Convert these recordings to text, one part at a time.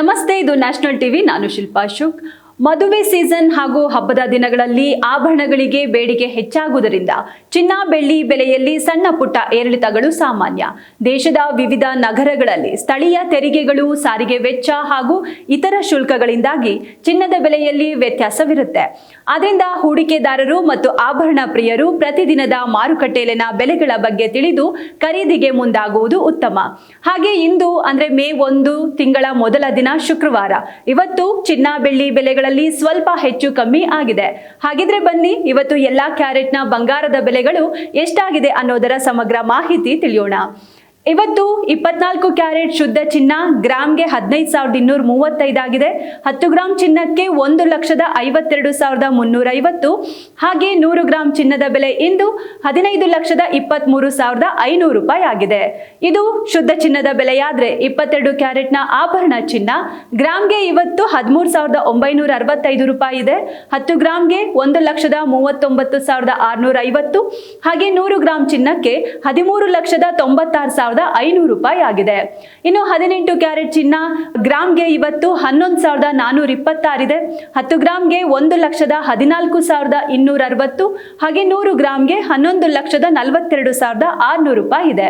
ನಮಸ್ತೆ, ಇದು national TV. ನಾನು ಶಿಲ್ಪಾ ಅಶೋಕ್. ಮದುವೆ ಸೀಸನ್ ಹಾಗೂ ಹಬ್ಬದ ದಿನಗಳಲ್ಲಿ ಆಭರಣಗಳಿಗೆ ಬೇಡಿಕೆ ಹೆಚ್ಚಾಗುವುದರಿಂದ ಚಿನ್ನ ಬೆಳ್ಳಿ ಬೆಲೆಯಲ್ಲಿ ಸಣ್ಣ ಪುಟ್ಟ ಏರಿಳಿತಗಳು ಸಾಮಾನ್ಯ. ದೇಶದ ವಿವಿಧ ನಗರಗಳಲ್ಲಿ ಸ್ಥಳೀಯ ತೆರಿಗೆಗಳು, ಸಾರಿಗೆ ವೆಚ್ಚ ಹಾಗೂ ಇತರ ಶುಲ್ಕಗಳಿಂದಾಗಿ ಚಿನ್ನದ ಬೆಲೆಯಲ್ಲಿ ವ್ಯತ್ಯಾಸವಿರುತ್ತೆ. ಆದ್ದರಿಂದ ಹೂಡಿಕೆದಾರರು ಮತ್ತು ಆಭರಣ ಪ್ರಿಯರು ಪ್ರತಿದಿನದ ಮಾರುಕಟ್ಟೆಯಲ್ಲಿನ ಬೆಲೆಗಳ ಬಗ್ಗೆ ತಿಳಿದು ಖರೀದಿಗೆ ಮುಂದಾಗುವುದು ಉತ್ತಮ. ಹಾಗೆ ಇಂದು ಅಂದ್ರೆ ಮೇ 1 ತಿಂಗಳ ಮೊದಲ ದಿನ ಶುಕ್ರವಾರ. ಇವತ್ತು ಚಿನ್ನ ಬೆಳ್ಳಿ ಬೆಲೆಗಳ ಸ್ವಲ್ಪ ಹೆಚ್ಚು ಕಮ್ಮಿ ಆಗಿದೆ. ಹಾಗಿದ್ರೆ ಬನ್ನಿ ಇವತ್ತು ಎಲ್ಲಾ ಕ್ಯಾರೆಟ್ನ ಬಂಗಾರದ ಬೆಲೆಗಳು ಎಷ್ಟಾಗಿದೆ ಅನ್ನೋದರ ಸಮಗ್ರ ಮಾಹಿತಿ ತಿಳಿಯೋಣ. ಇವತ್ತು 24 ಕ್ಯಾರೆಟ್ ಶುದ್ಧ ಚಿನ್ನ ಗ್ರಾಮ್ಗೆ 15,235 ಆಗಿದೆ. 10 ಗ್ರಾಂ ಚಿನ್ನಕ್ಕೆ 1,52,350. ಹಾಗೆ 100 ಗ್ರಾಂ ಚಿನ್ನದ ಬೆಲೆ ಇಂದು 15,23,500 ರೂಪಾಯಿ ಆಗಿದೆ. ಇದು ಶುದ್ಧ ಚಿನ್ನದ ಬೆಲೆಯಾದ್ರೆ 22 ಕ್ಯಾರೆಟ್ನ ಆಭರಣ ಚಿನ್ನ ಗ್ರಾಮ್ಗೆ ಇವತ್ತು 13,965 ರೂಪಾಯಿ ಇದೆ. 10 ಗ್ರಾಮ್ಗೆ 1,39,650. ಹಾಗೆ 100 ಗ್ರಾಂ ಚಿನ್ನಕ್ಕೆ 13,96,500 ರೂಪಾಯಿ ಆಗಿದೆ. ಇನ್ನು 18 ಕ್ಯಾರೆಟ್ ಚಿನ್ನ ಗ್ರಾಮ್ಗೆ ಇವತ್ತು 11,426 ಇದೆ. 10 ಗ್ರಾಮ್ಗೆ 1,14,260. ಹಾಗೆ 100 ಗ್ರಾಮ್ಗೆ 11,42,600 ರೂಪಾಯಿ ಇದೆ.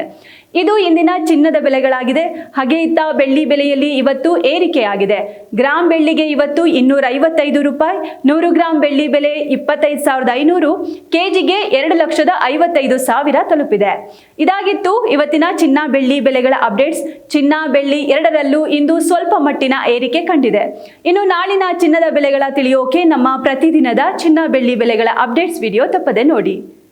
ಇದು ಇಂದಿನ ಚಿನ್ನದ ಬೆಲೆಗಳಾಗಿದೆ. ಹಾಗೆ ಇತ್ತ ಬೆಳ್ಳಿ ಬೆಲೆಯಲ್ಲಿ ಇವತ್ತು ಏರಿಕೆಯಾಗಿದೆ. ಗ್ರಾಂ ಬೆಳ್ಳಿಗೆ ಇವತ್ತು 255 ರೂಪಾಯಿ. 100 ಗ್ರಾಂ ಬೆಳ್ಳಿ ಬೆಲೆ 25,500. ಕೆಜಿಗೆ 2,55,000 ತಲುಪಿದೆ. ಇದಾಗಿತ್ತು ಇವತ್ತಿನ ಚಿನ್ನ ಬೆಳ್ಳಿ ಬೆಲೆಗಳ ಅಪ್ಡೇಟ್ಸ್. ಚಿನ್ನ ಬೆಳ್ಳಿ ಎರಡರಲ್ಲೂ ಇಂದು ಸ್ವಲ್ಪ ಮಟ್ಟಿನ ಏರಿಕೆ ಕಂಡಿದೆ. ಇನ್ನು ನಾಳಿನ ಚಿನ್ನದ ಬೆಲೆಗಳ ತಿಳಿಯೋಕೆ ನಮ್ಮ ಪ್ರತಿದಿನದ ಚಿನ್ನ ಬೆಳ್ಳಿ ಬೆಲೆಗಳ ಅಪ್ಡೇಟ್ಸ್ ವಿಡಿಯೋ ತಪ್ಪದೆ ನೋಡಿ.